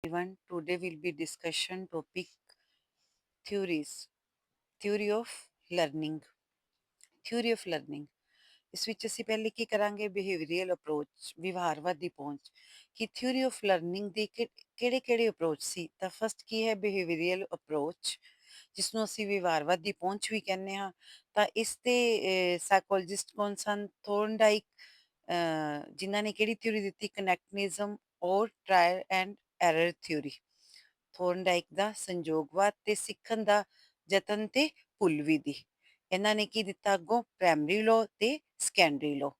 everyone. Today will be discussion topic theories. Theory of learning. Theory of learning. ਇਸ ਵਿੱਚ ਅਸੀਂ ਪਹਿਲੇ ਕੀ ਕਰਾਂਗੇ ਬਿਹੇਵੀਅਰਲ ਅਪਰੋਚ ਵਿਵਹਾਰਵਾਦੀ ਪਹੁੰਚ ਕਿ ਥਿਊਰੀ ਆਫ ਲਰਨਿੰਗ ਦੀ ਕਿਹੜੇ ਕਿਹੜੇ ਅਪਰੋਚ ਸੀ ਤਾਂ ਫਸਟ ਕੀ ਹੈ ਬਿਹੇਵੀਅਰਲ ਅਪਰੋਚ ਜਿਸ ਨੂੰ ਅਸੀਂ ਵਿਵਹਾਰਵਾਦੀ ਪਹੁੰਚ ਵੀ ਕਹਿੰਦੇ ਹਾਂ ਤਾਂ ਇਸ ਦੇ ਸਾਈਕੋਲੋਜਿਸਟ ਕੌਣ ਸਨ ਥੋਰਨਡਾਈਕ ਜਿਨ੍ਹਾਂ ਨੇ ਕਿਹੜੀ ਥਿਊਰੀ ਦਿੱਤੀ ਕਨੈਕਟਨਿਜ਼ਮ ਔਰ ਟਰਾਇਲ ਐਂਡ ਐਰਰ ਥਿਊਰੀ ਥੋਰਨਡਾਈਕ ਦਾ ਸੰਜੋਗਵਾਦ ਤੇ ਸਿੱਖਣ ਦਾ ਯਤਨ ਤੇ ਭੁੱਲ ਵਿਧੀ ਇਹਨਾਂ ਨੇ ਕੀ ਦਿੱਤਾ ਅੱਗੋਂ ਪ੍ਰਾਇਮਰੀ ਲਾਅ ਤੇ ਸੈਕੰਡਰੀ ਲਾਅ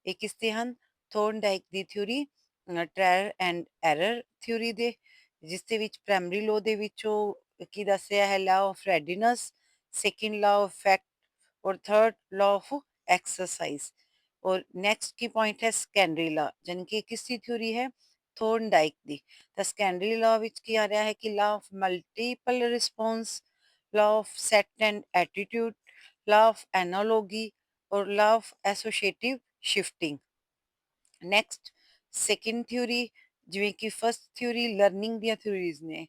ਇਹ ਕਿਸ ਤੇ ਹਨ ਥੋਰਨਡਾਈਕ ਦੀ theory trial and error theory ਦੇ ਜਿਸ ਦੇ ਵਿੱਚ ਪ੍ਰਾਇਮਰੀ ਲਾਅ ਦੇ ਵਿੱਚ ਉਹ ਕੀ ਦੱਸਿਆ ਹੈ law of readiness second law of fact और थर्ड लॉ ऑफ एक्सरसाइज और नेक्स्ट की पॉइंट है सेकेंडरी लॉ यानी कि किसकी थ्योरी है थोर्नडाइक दी तो सेकेंडरी लॉ विच की आ रहा है कि law of multiple response law of set and attitude law of analogy और law of associative shifting next second theory ਜਿਵੇਂ ਕਿ ਫਸਟ ਥਿਊਰੀ ਲਰਨਿੰਗ ਦੀਆਂ ਥਿਊਰੀਜ਼ ਨੇ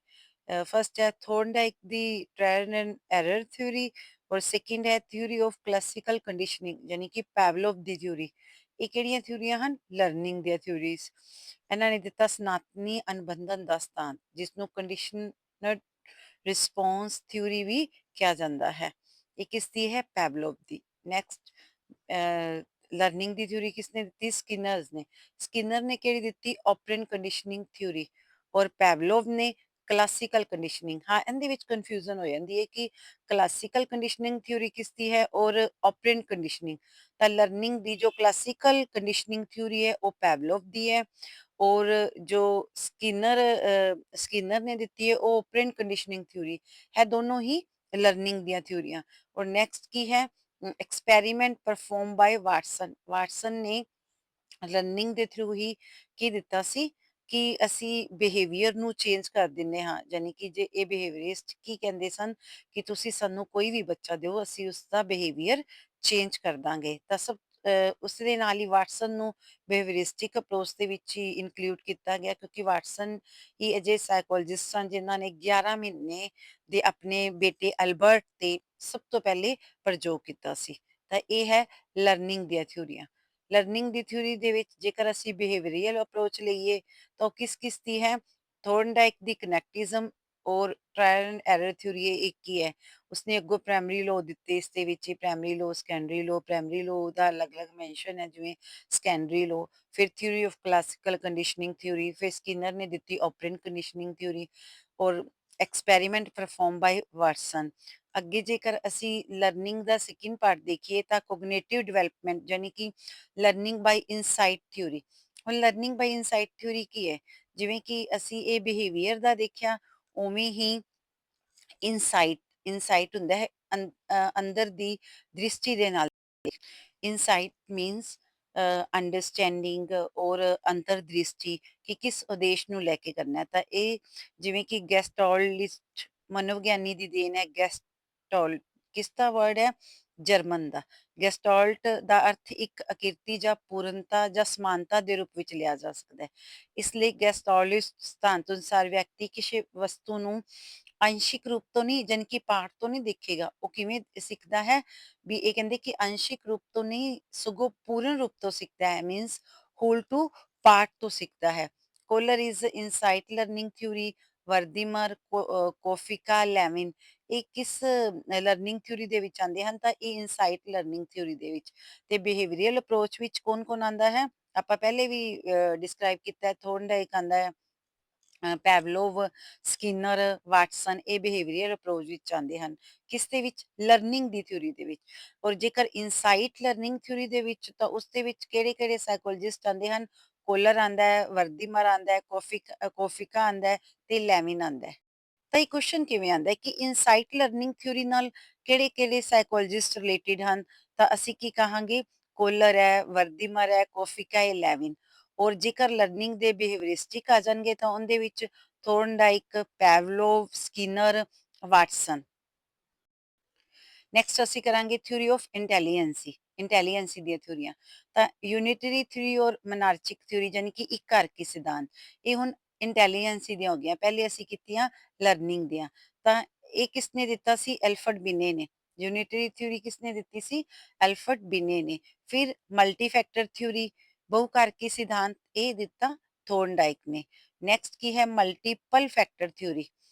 ਫਸਟ ਹੈ ਥੋਰਨਡਾਈਕ ਦੀ ਟ੍ਰਾਇਲ ਐਂਡ ਐਰਰ ਥਿਊਰੀ ਔਰ ਸੈਕਿੰਡ ਹੈ ਥਿਊਰੀ ਆਫ ਕਲਾਸੀਕਲ ਕੰਡੀਸ਼ਨਿੰਗ ਯਾਨੀ ਕਿ ਪੈਵਲੋਵ ਦੀ ਥਿਊਰੀ ਇਹ ਕਿਹੜੀਆਂ ਥਿਊਰੀਆਂ ਹਨ ਲਰਨਿੰਗ ਦੀਆਂ ਥਿਊਰੀਜ਼ ਇਹਨਾਂ ਨੇ ਦਿੱਤਾ ਸਨਾਤਨੀ ਅਨੁਬੰਧਨ ਦਾ ਸਥਾਨ ਜਿਸ ਨੂੰ ਕੰਡੀਸ਼ਨਡ ਰਿਸਪੌਂਸ ਥਿਊਰੀ ਵੀ ਕਿਹਾ ਜਾਂਦਾ ਹੈ ਇਹ ਕਿਸ ਦੀ ਹੈ ਪੈਵਲੋਵ ਦੀ ਨੈਕਸਟ ਲਰਨਿੰਗ ਦੀ ਥਿਊਰੀ ਕਿਸਨੇ ਦਿੱਤੀ ਸਕਿਨਰਸ ਨੇ ਸਕਿਨਰ ਨੇ ਕਿਹੜੀ ਦਿੱਤੀ ਆਪਰੈਂਟ ਕੰਡੀਸ਼ਨਿੰਗ ਥਿਊਰੀ ਔਰ ਪੈਵਲੋਵ ਨੇ ਕਲਾਸੀਕਲ ਕੰਡੀਸ਼ਨਿੰਗ ਹਾਂ ਇਹਦੇ ਵਿੱਚ ਕਨਫਿਊਜ਼ਨ ਹੋ ਜਾਂਦੀ ਹੈ ਕਿ ਕਲਾਸੀਕਲ ਕੰਡੀਸ਼ਨਿੰਗ ਥਿਊਰੀ ਕਿਸ ਦੀ ਹੈ ਔਰ ਆਪਰੈਂਟ ਕੰਡੀਸ਼ਨਿੰਗ ਤਾਂ ਲਰਨਿੰਗ ਦੀ ਜੋ ਕਲਾਸੀਕਲ ਕੰਡੀਸ਼ਨਿੰਗ ਥਿਊਰੀ ਹੈ ਉਹ ਪੈਵਲੋਵ ਦੀ ਹੈ ਔਰ ਜੋ स्किनर ने ਦਿੱਤੀ ਹੈ ਉਹ ਆਪਰੈਂਟ ਕੰਡੀਸ਼ਨਿੰਗ ਥਿਊਰੀ ਹੈ ਦੋਨੋਂ ਹੀ ਲਰਨਿੰਗ ਦੀਆਂ ਥਿਊਰੀਆਂ ਔਰ ਨੈਕਸਟ ਕੀ ਹੈ ਐਕਸਪੈਰੀਮੈਂਟ ਪਰਫਾਰਮ ਬਾय ਵਾਟਸਨ ਨੇ ਲਰਨਿੰਗ ਦੇ ਥਰੂ ਹੀ ਕੀ ਦਿੱਤਾ ਸੀ ਕਿ ਅਸੀਂ ਬਿਹੇਵੀਅਰ ਨੂੰ ਚੇਂਜ ਕਰ ਦਿੰਨੇ ਹਾਂ ਯਾਨੀ ਕਿ ਜੇ ਇਹ ਬਿਹੇਵੀਅਰਿਸਟ ਕੀ ਕਹਿੰਦੇ ਸਨ ਕਿ ਤੁਸੀਂ ਸਾਨੂੰ ਕੋਈ ਵੀ ਬੱਚਾ ਦਿਓ ਅਸੀਂ ਉਸ ਦਾ ਬਿਹੇਵੀਅਰ ਚੇਂਜ ਕਰ ਦਾਂਗੇ ਤਾਂ ਸਭ ਉਸ ਦੇ ਨਾਲ ਹੀ ਵਾਟਸਨ ਨੂੰ ਬਿਹੇਵੀਅਰਿਸਟਿਕ ਅਪਰੋਚ ਦੇ ਵਿੱਚ ਹੀ ਇਨਕਲੂਡ ਕੀਤਾ ਗਿਆ ਕਿਉਂਕਿ ਵਾਟਸਨ ਹੀ ਅਜੇ ਸਾਈਕੋਲੋਜਿਸਟ ਸਨ ਜਿਨ੍ਹਾਂ ਨੇ 11 ਮਹੀਨੇ ਦੇ ਆਪਣੇ ਬੇਟੇ ਅਲਬਰਟ ਤੇ ਸਭ ਤੋਂ ਪਹਿਲੇ ਪ੍ਰਯੋਗ ਕੀਤਾ ਸੀ ਤਾਂ ਇਹ ਹੈ ਲਰਨਿੰਗ ਦੀਆਂ ਥਿਊਰੀਆਂ ਲਰਨਿੰਗ ਦੀ ਥਿਊਰੀ ਦੇ ਵਿੱਚ ਜੇਕਰ ਅਸੀਂ ਬਿਹੇਵੀਅਰਲ ਅਪਰੋਚ ਲਈਏ ਤਾਂ ਉਹ ਕਿਸ ਦੀ ਹੈ ਥੋਰਨਡਾਈਕ ਦੀ ਕਨੈਕਟਿਜ਼ਮ ਔਰ ਟ੍ਰਾਇਲ ਐਂਡ ਐਰਰ ਥਿਊਰੀ ਇਹ ਇੱਕ ਹੀ ਹੈ ਉਸਨੇ ਅੱਗੋਂ ਪ੍ਰਾਇਮਰੀ ਲਾਅ ਦਿੱਤੇ ਇਸ ਦੇ ਵਿੱਚ ਹੀ primary law secondary law primary law ਦਾ ਅਲੱਗ-ਅਲੱਗ ਮੈਂਸ਼ਨ ਹੈ ਜਿਵੇਂ ਸੈਕੰਡਰੀ ਲਾਅ ਫਿਰ theory of classical conditioning theory ਫਿਰ ਸਕਿਨਰ ਨੇ ਦਿੱਤੀ ਆਪਰੈਂਟ ਕੰਡੀਸ਼ਨਿੰਗ ਥਿਊਰੀ ਔਰ ਐਕਸਪੈਰੀਮੈਂਟ ਪਰਫਾਰਮ ਬਾਈ ਵਾਟਸਨ ਅੱਗੇ ਜੇਕਰ ਅਸੀਂ ਲਰਨਿੰਗ ਦਾ ਸੈਕਿੰਡ ਪਾਰਟ ਦੇਖੀਏ ਤਾਂ ਕੋਗਨੀਟਿਵ ਡਿਵੈਲਪਮੈਂਟ ਯਾਨੀ ਕਿ ਲਰਨਿੰਗ ਬਾਈ ਇਨਸਾਈਟ ਥਿਊਰੀ ਹੁਣ ਲਰਨਿੰਗ ਬਾਈ ਇਨਸਾਈਟ ਥਿਊਰੀ ਕੀ ਹੈ ਜਿਵੇਂ ਕਿ ਅਸੀਂ ਇਹ ਬਿਹੇਵੀਅਰ ਦਾ ਦੇਖਿਆ ਉਵੇਂ ਹੀ ਇਨਸਾਈਟ ਇਨਸਾਈਟ ਹੁੰਦਾ ਹੈ ਅੰਦਰ ਦੀ ਦ੍ਰਿਸ਼ਟੀ ਦੇ ਨਾਲ ਇਨਸਾਈਟ ਮੀਨਸ ਅੰਡਰਸਟੈਂਡਿੰਗ ਔਰ ਅੰਤਰਦ੍ਰਿਸ਼ਟੀ ਕਿ ਕਿਸ ਉਦੇਸ਼ ਨੂੰ ਲੈ ਕੇ ਕਰਨਾ ਹੈ ਤਾਂ ਇਹ ਜਿਵੇਂ ਕਿ ਗੈਸਟੋਲਿਸਟ ਮਨੋਵਿਗਿਆਨੀ ਦੀ ਦੇਣ ਹੈ ਗੈਸਟੋਲ ਕਿਸ ਦਾ ਵਰਡ ਹੈ ਜਰਮਨ ਦਾ ਗੈਸਟੋਲਟ ਦਾ ਅਰਥ ਇੱਕ ਆਕਿਰਤੀ ਜਾਂ ਪੂਰਨਤਾ ਜਾਂ ਸਮਾਨਤਾ ਦੇ ਰੂਪ ਵਿੱਚ ਲਿਆ ਜਾ ਸਕਦਾ ਹੈ ਇਸ ਲਈ ਗੈਸਟੋਲਿਸਟ ਸਿਧਾਂਤ ਅਨੁਸਾਰ ਵਿਅਕਤੀ ਕਿਸੇ ਵਸਤੂ ਨੂੰ ਅੰਸ਼ਿਕ ਰੂਪ ਤੋਂ ਨਹੀਂ ਜਾਣੀ ਕਿ ਪਾਠ ਤੋਂ ਨਹੀਂ ਦੇਖੇਗਾ ਉਹ ਕਿਵੇਂ ਸਿੱਖਦਾ ਹੈ ਵੀ ਇਹ ਕਹਿੰਦੇ ਕਿ ਅੰਸ਼ਿਕ ਰੂਪ ਤੋਂ ਨਹੀਂ ਸਗੋਂ ਪੂਰਨ ਰੂਪ ਤੋਂ ਸਿੱਖਦਾ ਹੈ ਮੀਨਸ ਹੋਲ ਟੂ ਪਾਰਟ ਤੋਂ ਸਿੱਖਦਾ ਹੈ Kohler is insight learning theory Wertheimer Koffka Lewin ਇਹ ਕਿਸ ਲਰਨਿੰਗ ਥਿਊਰੀ ਦੇ ਵਿੱਚ ਆਉਂਦੇ ਹਨ ਤਾਂ ਇਹ ਇਨਸਾਈਟ ਲਰਨਿੰਗ ਥਿਊਰੀ ਦੇ ਵਿੱਚ ਤੇ ਬਿਹੇਵੀਅਰਲ ਅਪਰੋਚ ਵਿੱਚ ਕੌਣ ਆਉਂਦਾ ਹੈ ਆਪਾਂ ਪਹਿਲੇ ਵੀ ਡਿਸਕ੍ਰਾਈਬ ਕੀਤਾ ਹੈ ਥੋਰਨਡਾਈਕ ਆਉਂਦਾ ਹੈ ਪੈਵਲੋਵ ਸਕਿਨਰ ਵਾਟਸਨ ਇਹ ਬਿਹੇਵੀਅਰਲ ਅਪਰੋਚ ਵਿੱਚ ਆਉਂਦੇ ਹਨ ਕਿਸ ਦੇ ਵਿੱਚ ਲਰਨਿੰਗ ਦੀ ਥਿਊਰੀ ਦੇ ਵਿੱਚ ਔਰ ਜੇਕਰ ਇਨਸਾਈਟ ਲਰਨਿੰਗ ਥਿਊਰੀ ਦੇ ਵਿੱਚ ਤਾਂ ਉਸ ਦੇ ਵਿੱਚ ਕਿਹੜੇ ਸਾਈਕੋਲੋਜਿਸਟ ਆਉਂਦੇ ਹਨ ਕੋਲਰ ਆਂਦਾ ਹੈ ਵਰਦੀਮਰ ਆਂਦਾ ਹੈ ਕੋਫਿਕਾ ਆਂਦਾ ਹੈ ਤੇ ਲੈਮਿਨ ਆਂਦਾ ਹੈ ਤਾਂ ਇਹ ਕੁਐਸਚਨ ਕਿਵੇਂ ਆਂਦਾ ਹੈ ਕਿ ਇਨਸਾਈਟ ਲਰਨਿੰਗ ਥਿਊਰੀ ਨਾਲ ਕਿਹੜੇ ਸਾਈਕੋਲੋਜਿਸਟ ਰਿਲੇਟਡ ਹਨ ਤਾਂ ਅਸੀਂ ਕੀ ਕਹਾਂਗੇ ਕੋਲਰ ਹੈ ਵਰਦੀਮਰ ਹੈ ਕੋਫਿਕਾ ਹੈ ਲੈਵਿਨ ਔਰ ਜੇਕਰ ਲਰਨਿੰਗ ਦੇ ਬਿਹੇਵੀਅਰਿਸਟਿਕ ਆ ਜਾਣਗੇ ਤਾਂ ਉਹਦੇ ਵਿੱਚ ਥੋਰਨਡਾਈਕ ਪੈਵਲੋਵ ਸਕਿਨਰ ਵਾਟਸਨ ਨੈਕਸਟ ਅਸੀਂ ਕਰਾਂਗੇ ਥਿਊਰੀ ਆਫ ਇੰਟੈਲੀਜੈਂਸੀ ਦੀਆਂ ਥਿਊਰੀਆਂ ਤਾਂ ਯੂਨਿਟਰੀ ਥਿਊਰੀ ਔਰ ਮਨਾਰਚਿਕ ਥਿਊਰੀ ਯਾਨੀ ਕਿ ਇੱਕ ਘਰ ਕੀ ਸਿਧਾਂਤ ਇਹ ਹੁਣ ਇੰਟੈਲੀਜੈਂਸੀ ਦੀਆਂ ਹੋ ਗਈਆਂ, ਪਹਿਲੇ ਅਸੀਂ ਕੀਤੀਆਂ ਲਰਨਿੰਗ ਦੀਆਂ। ਤਾਂ ਇਹ ਕਿਸਨੇ ਦਿੱਤਾ ਸੀ? ਐਲਫਰਡ ਬਿਨੇ ਨੇ। ਯੂਨਿਟਰੀ ਥਿਊਰੀ ਕਿਸਨੇ ਦਿੱਤੀ ਸੀ? ਐਲਫਰਡ ਬਿਨੇ ਨੇ। ਫਿਰ ਮਲਟੀ ਫੈਕਟਰ ਥਿਊਰੀ, ਬਹੁਕਾਰਕੀ ਸਿਧਾਂਤ, ਇਹ ਦਿੱਤਾ ਥੋਰਨਡਾਈਕ ਨੇ। ਨੈਕਸਟ ਕੀ ਹੈ? ਮਲਟੀਪਲ ਫੈਕਟਰ ਥਿਊਰੀ,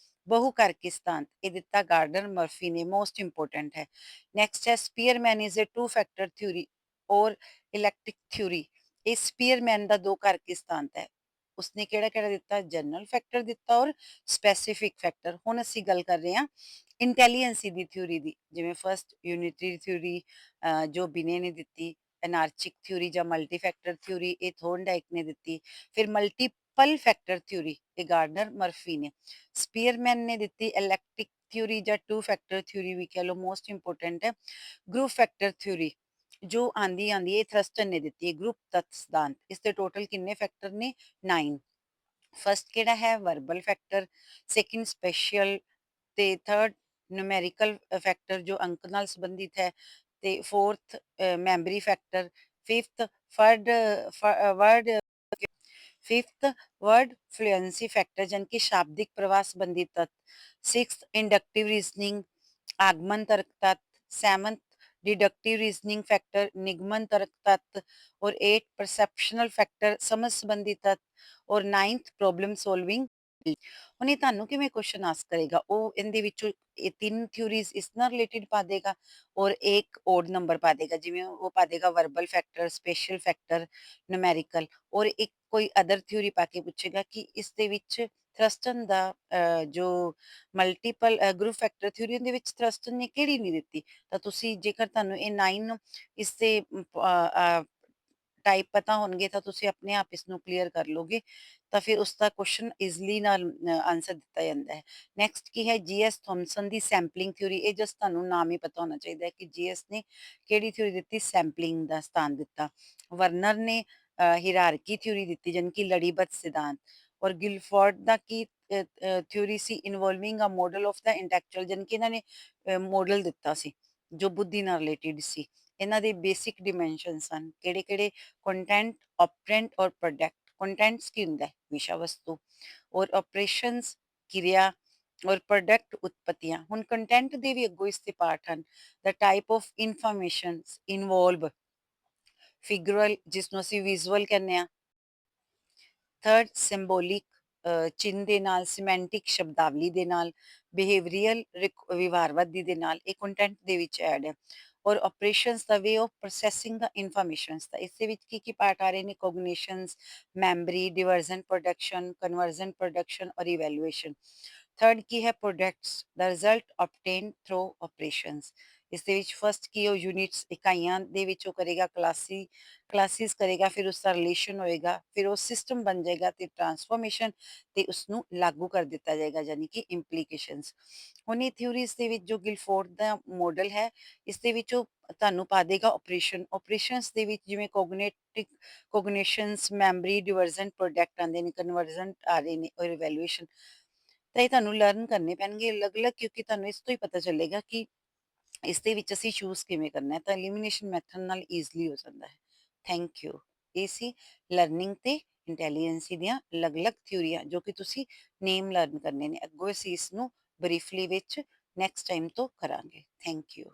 ਬਹੁਕਾਰਕੀ ਸਿਧਾਂਤ, ਇਹ ਦਿੱਤਾ ਗਾਰਡਨਰ ਮਰਫੀ ਨੇ, ਮੋਸਟ ਇੰਪੋਰਟੈਂਟ ਹੈ। नेक्स्ट है Spearman is a two factor theory और इलेक्ट्रिक थ्योरी। ਇਹ ਸਪੀਅਰਮੈਨ ਦਾ ਦੋ ਕਰਕੇ ਸਿਧਾਂਤ ਹੈ। ਉਸਨੇ ਕਿਹੜਾ ਕਿਹੜਾ ਦਿੱਤਾ? ਜਨਰਲ ਫੈਕਟਰ ਦਿੱਤਾ ਔਰ ਸਪੈਸੀਫਿਕ ਫੈਕਟਰ। ਹੁਣ ਅਸੀਂ ਗੱਲ ਕਰ ਰਹੇ ਹਾਂ ਇੰਟੈਲੀਜੈਂਸੀ ਦੀ ਥਿਊਰੀ ਦੀ, ਜਿਵੇਂ ਫਸਟ ਯੂਨਿਟਰੀ ਥਿਊਰੀ ਜੋ ਬਿਨੇ ਨੇ ਦਿੱਤੀ, ਐਨਾਰਚਿਕ ਥਿਊਰੀ ਜਾਂ ਮਲਟੀ ਫੈਕਟਰ ਥਿਊਰੀ ਇਹ ਥੋਰਨਡਾਈਕ ਨੇ ਦਿੱਤੀ, ਫਿਰ ਮਲਟੀਪਲ ਫੈਕਟਰ ਥਿਊਰੀ ਇਹ ਗਾਰਡਨਰ ਮਰਫੀ ਨੇ, ਸਪੀਅਰਮੈਨ ਨੇ ਦਿੱਤੀ ਇਲੈਕਟ੍ਰਿਕ ਥਿਊਰੀ ਜਾਂ ਟੂ ਫੈਕਟਰ ਥਿਊਰੀ ਵੀ ਕਹ ਲਓ, ਮੋਸਟ ਇੰਪੋਰਟੈਂਟ ਹੈ। ਗਰੁੱਪ ਫੈਕਟਰ ਥਿਊਰੀ ਜੋ ਆਂਦੀ ਆਂਦੀ ਹੈ ਥਰਸਟਨ ਨੇ ਦਿੱਤੀ ਹੈ, ਗਰੁੱਪ ਤੱਤ ਸਿਧਾਂਤ। ਇਸ ਦੇ ਟੋਟਲ ਕਿੰਨੇ ਫੈਕਟਰ ਨੇ? 9। ਫਸਟ ਕਿਹੜਾ ਹੈ? ਵਰਬਲ ਫੈਕਟਰ, ਸੈਕਿੰਡ ਸਪੈਸ਼ਲ, ਤੇ ਥਰਡ ਨੂਮੈਰੀਕਲ ਫੈਕਟਰ ਜੋ ਅੰਕ ਨਾਲ ਸੰਬੰਧਿਤ ਹੈ, ਤੇ ਫੋਰਥ ਮੈਮਰੀ ਫੈਕਟਰ, ਫਿਫਥ ਫਰਡ word fifth word fluency factor यानी कि शाब्दिक प्रवाह संबंधी तत्व, सिक्स्थ इंडक्टिव रीजनिंग आगमन तर्क तत्व, सेवंथ डिडक्टिव रीजनिंग फैक्टर निगमन तर्क तत्व, और एट परसेप्शनल फैक्टर समझ संबंधी तत्व, और नाइन्थ प्रॉब्लम सॉल्विंग। ਹੁਣ ਇਹ ਤੁਹਾਨੂੰ ਕਿਵੇਂ ਕੁਐਸਚਨ ਆਸਕ ਕਰੇਗਾ? ਉਹ ਇਹਦੇ ਵਿੱਚੋਂ ਇਹ ਤਿੰਨ ਥਿਊਰੀਜ਼ ਇਸ ਨਾਲ ਰਿਲੇਟਡ ਪਾ ਦੇਗਾ ਔਰ ਇੱਕ ਓਡ ਨੰਬਰ ਪਾ ਦੇਗਾ, ਜਿਵੇਂ ਉਹ ਪਾ ਦੇਗਾ verbal factor, special factor, numerical, ਔਰ ਇੱਕ ਕੋਈ ਅਦਰ ਥਿਊਰੀ ਪਾ ਕੇ ਪੁੱਛੇਗਾ ਕਿ ਇਸ ਦੇ ਵਿੱਚ ਥਰਸਟਨ ਦਾ ਜੋ ਮਲਟੀਪਲ ਗਰੁੱਪ ਫੈਕਟਰ ਥਿਊਰੀ ਉਹਦੇ ਵਿੱਚ ਥਰਸਟਨ ਨੇ ਕਿਹੜੀ ਨਹੀਂ ਦਿੱਤੀ। ਤਾਂ ਤੁਸੀਂ ਜੇਕਰ ਤੁਹਾਨੂੰ ਇਹ 9 ਇਸ ਦੇ ਟਾਈਪ ਪਤਾ ਹੋਣਗੇ ਤਾਂ ਤੁਸੀਂ ਆਪਣੇ ਆਪ ਇਸ ਨੂੰ ਕਲੀਅਰ ਕਰ ਲੋਗੇ, ਤਾਂ ਫਿਰ ਉਸ ਦਾ ਕੁਐਸਚਨ ਈਜ਼ਲੀ ਨਾਲ ਆਨਸਰ ਦਿੱਤਾ ਜਾਂਦਾ ਹੈ। ਨੈਕਸਟ ਕੀ ਹੈ? ਜੀਐਸ ਥੌਮਸਨ ਦੀ ਸੈਂਪਲਿੰਗ ਥਿਊਰੀ, ਇਹ ਜਸਟ ਤੁਹਾਨੂੰ ਨਾਮ ਹੀ ਪਤਾ ਹੋਣਾ ਚਾਹੀਦਾ ਹੈ ਕਿ ਜੀਐਸ ਨੇ ਕਿਹੜੀ ਥਿਊਰੀ ਦਿੱਤੀ? ਸੈਂਪਲਿੰਗ ਦਾ ਸਥਾਨ ਦਿੱਤਾ। ਵਰਨਰ ਨੇ ਹੀਰਾਰਕੀ ਥਿਊਰੀ ਦਿੱਤੀ ਜਾਣੀ ਕਿ ਲੜੀਬੱਧ ਸਿਧਾਂਤ, ਔਰ ਗਿਲਫੋਰਡ ਦਾ ਕੀ ਥਿਊਰੀ ਸੀ? Involving a model of the intellectual, ਜਾਣੀ ਕਿ ਇਹਨਾਂ ਨੇ ਮਾਡਲ ਦਿੱਤਾ ਸੀ ਜੋ ਬੁੱਧੀ ਨਾਲ ਰਿਲੇਟਡ ਸੀ। ਇਹਨਾਂ ਦੇ ਬੇਸਿਕ ਡਿਮੈਂਸ਼ਨ ਸਨ ਕਿਹੜੇ ਕਿਹੜੇ? ਕੰਟੈਂਟ, ਆਪਰੈਂਟ ਔਰ ਪ੍ਰੋਡਕਟ। ਕੰਟੈਂਟਸ ਕੀ ਹੁੰਦਾ ਹੈ? ਵਿਸ਼ਾ ਵਸਤੂ, ਔਰ ਆਪਰੇਸ਼ਨਸ ਕਿਰਿਆ, ਔਰ ਪ੍ਰੋਡਕਟ ਉਤਪਤੀਆਂ। ਹੁਣ ਕੰਟੈਂਟ ਦੇ ਵੀ ਅੱਗੋਂ ਇਸ ਦੇ ਪਾਰਟ ਹਨ। ਦ ਟਾਈਪ ਆਫ ਇਨਫੋਰਮੇਸ਼ਨਸ ਇਨਵੋਲਵ ਫਿਗਰਲ, ਜਿਸ ਨੂੰ ਅਸੀਂ ਵਿਜ਼ੂਅਲ ਕਹਿੰਦੇ ਆ। ਥਰਡ ਸਿੰਬੋਲਿਕ ਚਿੰਨ੍ਹ ਦੇ ਨਾਲ, ਸਿਮੈਂਟਿਕ ਸ਼ਬਦਾਵਲੀ ਦੇ ਨਾਲ, ਬਿਹੇਵੀਅਰਲ ਵਿਵਹਾਰਵਾਦੀ ਦੇ ਨਾਲ, ਇਹ ਕੰਟੈਂਟ ਦੇ ਵਿੱਚ ਐਡ ਹੈ। ਔਰ ਆਪਰੇਸ਼ਨਸ ਦਾ ਵੇ ਆਫ ਪ੍ਰੋਸੈਸਿੰਗ ਦਾ ਇਨਫੋਰਮੇਸ਼ਨਸ ਦਾ, ਇਸ ਦੇ ਵਿੱਚ ਕੀ ਕੀ ਪਾਰਟ ਆ ਰਹੇ ਨੇ? Cognitions, memory, divergent production, convergent production ਔਰ ਇਵੈਲੂਏਸ਼ਨ। ਥਰਡ ਕੀ ਹੈ? ਪ੍ਰੋਡਕਟਸ ਦਾ ਰਿਜ਼ਲਟ ਆਬਟੇਨ ਥਰੂ ਆਪਰੇਸ਼ਨਸ। ਇਸ ਦੇ ਵਿੱਚ ਫਸਟ ਕੀ ਉਹ ਯੂਨਿਟਸ ਇਕਾਈਆਂ ਦੇ ਵਿੱਚ ਉਹ ਕਰੇਗਾ, ਕਲਾਸਿਸ ਕਰੇਗਾ, ਫਿਰ ਉਸ ਦਾ ਰਿਲੇਸ਼ਨ ਹੋਏਗਾ, ਫਿਰ ਉਹ ਸਿਸਟਮ ਬਣ ਜਾਏਗਾ ਤੇ ਟਰਾਂਸਫੋਰਮੇਸ਼ਨ ਤੇ ਉਸ ਨੂੰ ਲਾਗੂ ਕਰ ਦਿੱਤਾ ਜਾਏਗਾ ਯਾਨੀ ਕਿ ਇੰਪਲੀਕੇਸ਼ਨਸ। ਹੁਣ ਇਹ ਥਿਊਰੀਜ਼ ਦੇ ਵਿੱਚ ਜੋ ਗਿਲਫੋਰਡ ਦਾ ਮਾਡਲ ਹੈ ਇਸ ਦੇ ਵਿੱਚ ਉਹ ਤੁਹਾਨੂੰ ਪਾ ਦੇਗਾ ਆਪਰੇਸ਼ਨਸ ਦੇ ਵਿੱਚ ਜਿਵੇਂ ਕੋਗਨੀਸ਼ਨਸ, ਮੈਮਰੀ, ਡਿਵਰਜ਼ਨ ਪ੍ਰੋਡਕਟ ਆਉਂਦੇ ਨੇ, ਕਨਵਰਜ਼ਨ ਆ ਰਹੇ ਨੇ, ਔਰ ਇਵੈਲੂਏਸ਼ਨ। ਤਾਂ ਇਹ ਤੁਹਾਨੂੰ ਲਰਨ ਕਰਨੇ ਪੈਣਗੇ ਅਲੱਗ-ਅਲੱਗ, ਕਿਉਂਕਿ ਤੁਹਾਨੂੰ ਇਸ ਤੋਂ ਹੀ ਪਤਾ ਚੱਲੇਗਾ ਕਿ ਇਸ ਦੇ ਵਿੱਚ ਅਸੀਂ ਚੂਜ਼ ਕਿਵੇਂ ਕਰਨਾ ਹੈ, ਤਾਂ ਐਲੀਮੀਨੇਸ਼ਨ ਮੈਥਡ ਨਾਲ ਈਜ਼ਲੀ ਹੋ ਜਾਂਦਾ ਹੈ। Thank you. ਇਹ ਸੀ ਲਰਨਿੰਗ ਤੇ ਇੰਟੈਲੀਜੈਂਸੀ ਦੀਆਂ ਅਲੱਗ-ਅਲੱਗ ਥਿਊਰੀਆਂ ਜੋ ਕਿ ਤੁਸੀਂ ਨੇਮ ਲਰਨ ਕਰਨੇ ਨੇ। ਅੱਗੋਂ ਅਸੀਂ ਇਸ ਨੂੰ ਬਰੀਫਲੀ ਵਿੱਚ ਨੈਕਸਟ ਟਾਈਮ ਤੋਂ ਕਰਾਂਗੇ। Thank you.